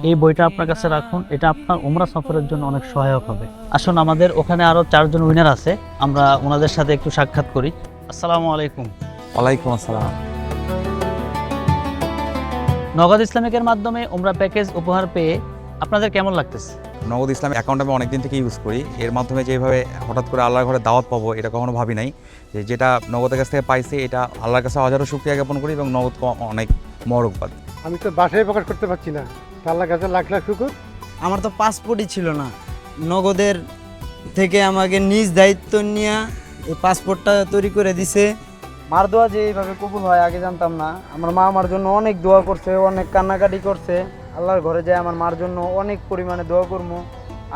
এই বইটা আপনার কাছে রাখুন, এটা আপনার উমরা সফরের জন্য অনেক সহায়ক হবে। আসুন, আমাদের ওখানে আরো 4 জন উইনার আছে, আমরা ওনাদের সাথে একটু সাক্ষাৎ করি। আসসালামু আলাইকুম। ওয়ালাইকুম আসসালাম। নগদ ইসলামিকের মাধ্যমে উমরা প্যাকেজ উপহার পেয়ে আপনাদের কেমন লাগতেছে? নগদ ইসলাম অ্যাকাউন্ট আমি অনেকদিন থেকে ইউজ করি। এর মাধ্যমে যেভাবে হঠাৎ করে আল্লাহর ঘরে দাওয়াত পাবো এটা কখনো ভাবি নাই। যেটা নগদের কাছ থেকে পাইছি এটা আল্লাহর কাছে হাজারো শুকরিয়া জ্ঞাপন করি এবং নগদ অনেক মরকবাদ। আমি তো বাসায় প্রকাশ করতে পারছি না, আল্লাহর কাছে লাখ লাখ শুকর। আমার তো পাসপোর্টই ছিল না, নগদের থেকে আমাকে নিজ দায়িত্ব নিয়ে এই পাসপোর্টটা তৈরি করে দিছে। মার দোয়া যে এইভাবে কবুল হয় আগে জানতাম না। আমার মা আমার জন্য অনেক দোয়া করছে, অনেক কান্নাকাটি করছে। আল্লাহর ঘরে যায় আমার মার জন্য অনেক পরিমাণে দোয়া করবো।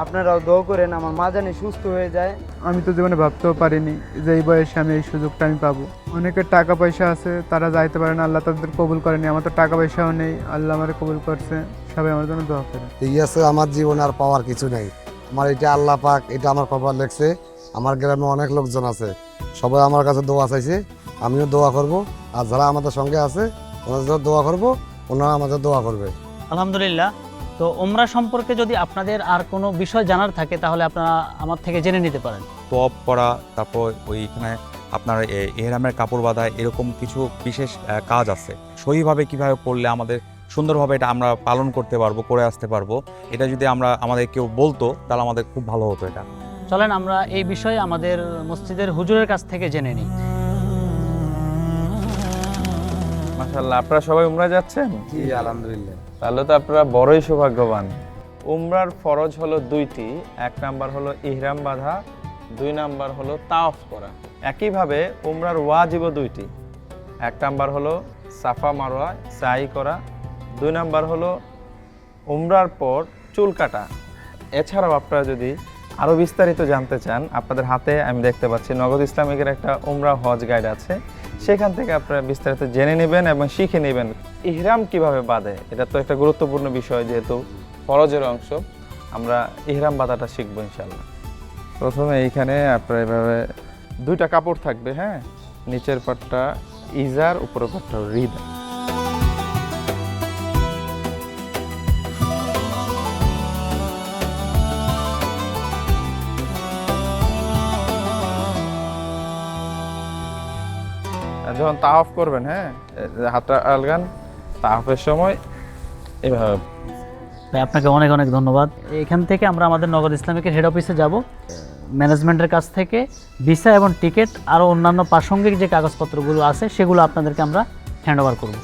আপনারাও দোয়া করেন আমার মা জানি সুস্থ হয়ে যায়। আমি তো জীবনে ভাবতেও পারিনি যে এই বয়সে আমি এই সুযোগটা আমি পাবো। অনেকের টাকা পয়সা আছে, তারা যাইতে পারে না, আল্লাহ তাদের কবুল করেনি। আমার তো টাকা পয়সাও নেই, আল্লাহ আমার কবুল করছে। সবাই আমার জন্য দোয়া করে। এই আছে, আমার জীবনে আর পাওয়ার কিছু নেই। আমার এটা আল্লাহ পাক, এটা আমার কপাল লেখছে। আমার গ্রামে অনেক লোকজন আছে, সবাই আমার কাছে দোয়া চাইছে, আমিও দোয়া করব। আর যারা আমাদের সঙ্গে আছে ওনাদের দোয়া করব, ওনারা আমাদের দোয়া করবে। আলহামদুলিল্লাহ। তো উমরা সম্পর্কে যদি আপনাদের আর কোনো বিষয় জানার থাকে তাহলে আপনারা আমার থেকে জেনে নিতে পারেন। তওয়াব করা, তারপর ওইখানে আপনার এহরামের কাপড় বাঁধা, এরকম কিছু বিশেষ কাজ আছে। সহিভাবে কিভাবে করলে আমাদের সুন্দরভাবে এটা আমরা পালন করতে পারবো, করে আসতে পারবো, এটা যদি আমাদের কেউ বলতো তাহলে আমাদের খুব ভালো হতো। এটা চলেন আমরা এই বিষয়ে আমাদের মসজিদের হুজুরের কাছ থেকে জেনে নিই। মাশাআল্লাহ, আপনারা সবাই উমরা যাচ্ছেন? জি আলহামদুলিল্লাহ। তাহলে তো আপনারা বড়ই সৌভাগ্যবান। উমরার ফরজ হলো 2টি। 1 নাম্বার হলো ইহরাম বাঁধা, 2 নাম্বার হলো তাওয়াফ করা। একইভাবে উমরার ওয়াজিবও 2টি। 1 নাম্বার হলো সাফা মারওয়া সাই করা, 2 নাম্বার হলো উমরার পর চুল কাটা। এছাড়াও আপনারা যদি আরও বিস্তারিত জানতে চান, আপনাদের হাতে আমি দেখতে পাচ্ছি নগদ ইসলামিকের একটা উমরা হজ গাইড আছে, সেখান থেকে আপনারা বিস্তারিত জেনে নেবেন এবং শিখে নেবেন ইহরাম কিভাবে বাঁধে। এটা তো একটা গুরুত্বপূর্ণ বিষয়, যেহেতু ফরজের অংশ। আমরা ইহরাম বাঁধাটা শিখবো ইনশাল্লাহ। প্রথমে এইখানে আপনার এভাবে 2টা কাপড় থাকবে, হ্যাঁ, নিচের পাটটা ইজার, উপরের পাটটা রিদা। যখন তাওয়াফ করবেন, হ্যাঁ, হাতটা আলগান, তাওয়াফের সময় এভাবে। ভাই, আপনাকে অনেক অনেক ধন্যবাদ। এখান থেকে আমরা আমাদের নগদ ইসলামিকের হেড অফিসে যাব। ম্যানেজমেন্টের কাছ থেকে ভিসা এবং টিকিট আরও অন্যান্য প্রাসঙ্গিক যে কাগজপত্রগুলো আছে সেগুলো আপনাদেরকে আমরা হ্যান্ড ওভার করব।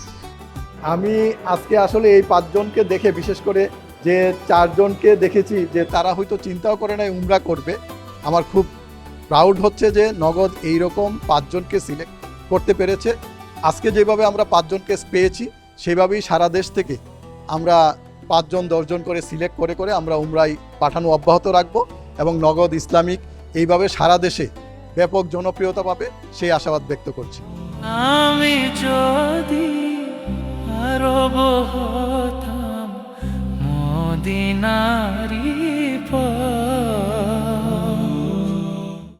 আমি আজকে আসলে এই 5 জনকে দেখে, বিশেষ করে যে 4 জনকে দেখেছি যে তারা হয়তো চিন্তাও করে নাই উমরা করবে, আমার খুব প্রাউড হচ্ছে যে নগদ এইরকম 5 জনকে সিলেক্ট করতে পেরেছে। আজকে যেভাবে আমরা 5 জনকে পেয়েছি সেভাবেই সারা দেশ থেকে আমরা 5 জন 10 জন করে সিলেক্ট করে করে আমরা উমরায় পাঠানো অব্যাহত রাখবো এবং নগদ ইসলামিক এইভাবে সারা দেশে ব্যাপক জনপ্রিয়তা পাবে সেই আশাবাদ ব্যক্ত করছি। আমি যদি আরব হতাম মদিনারি পথ।